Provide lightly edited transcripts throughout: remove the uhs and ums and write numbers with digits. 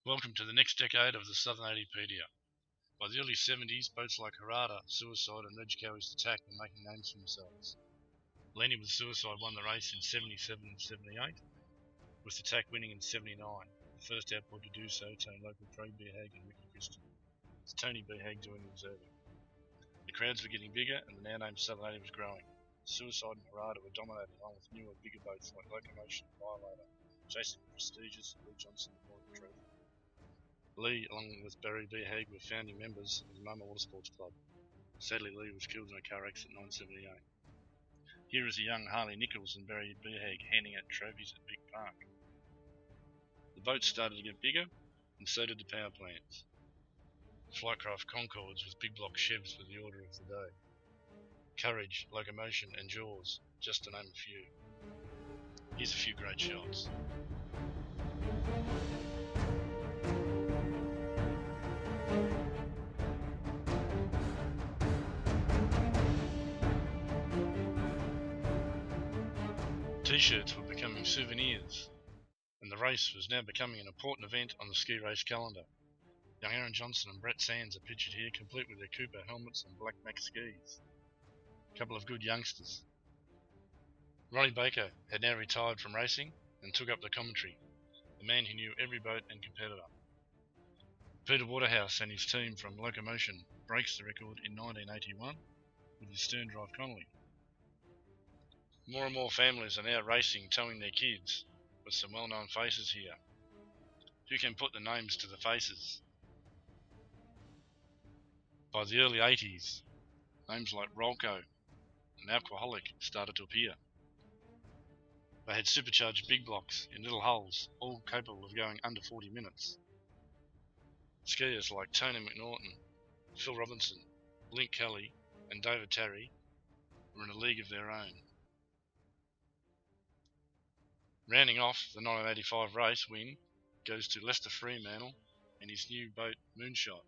Welcome to the next decade of the Southern 80 Pedia. By the early 70s, boats like Harada, Suicide and Reg Cowy's Attack were making names for themselves. Lenny with Suicide won the race in 77 and 78, with Attack winning in 79, the first outboard to do so, towing local Craig Beehag and Ricky Christian, with Tony Beehag doing the observing. The crowds were getting bigger and the now named Southern 80 was growing. Suicide and Harada were dominating, along with newer, bigger boats like Locomotion and Violator, chasing the prestigious Lee Johnson Memorial Trophy. Lee, along with Barry Beehag, were founding members of the Moama Water Sports Club. Sadly, Lee was killed in a car accident in 1978. Here is a young Harley Nichols and Barry Beehag handing out trophies at Big Park. The boats started to get bigger, and so did the power plants. Flightcraft Concords with big block Chevs were the order of the day. Courage, Locomotion and Jaws, just to name a few. Here's a few great shots. T-shirts were becoming souvenirs, and the race was now becoming an important event on the ski race calendar. Young Aaron Johnson and Brett Sands are pictured here, complete with their Cooper helmets and Black Mac skis. A couple of good youngsters. Ronnie Baker had now retired from racing and took up the commentary, the man who knew every boat and competitor. Peter Waterhouse and his team from Locomotion breaks the record in 1981 with his stern drive Connolly. More and more families are now racing, towing their kids, with some well-known faces here. Who can put the names to the faces? By the early 80s, names like Rolco and Alcoholic started to appear. They had supercharged big blocks in little hulls, all capable of going under 40 minutes. Skiers like Tony McNaughton, Phil Robinson, Link Kelly and David Tarry were in a league of their own. Rounding off the 1985 race win goes to Lester Fremantle and his new boat Moonshot,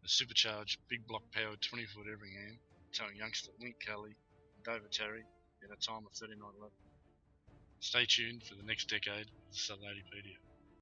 a supercharged big block powered 20-foot Everingham, towing youngster Link Kelly and David Tarry in a time of 39.11. Stay tuned for the next decade of the Southern 80 Pedia.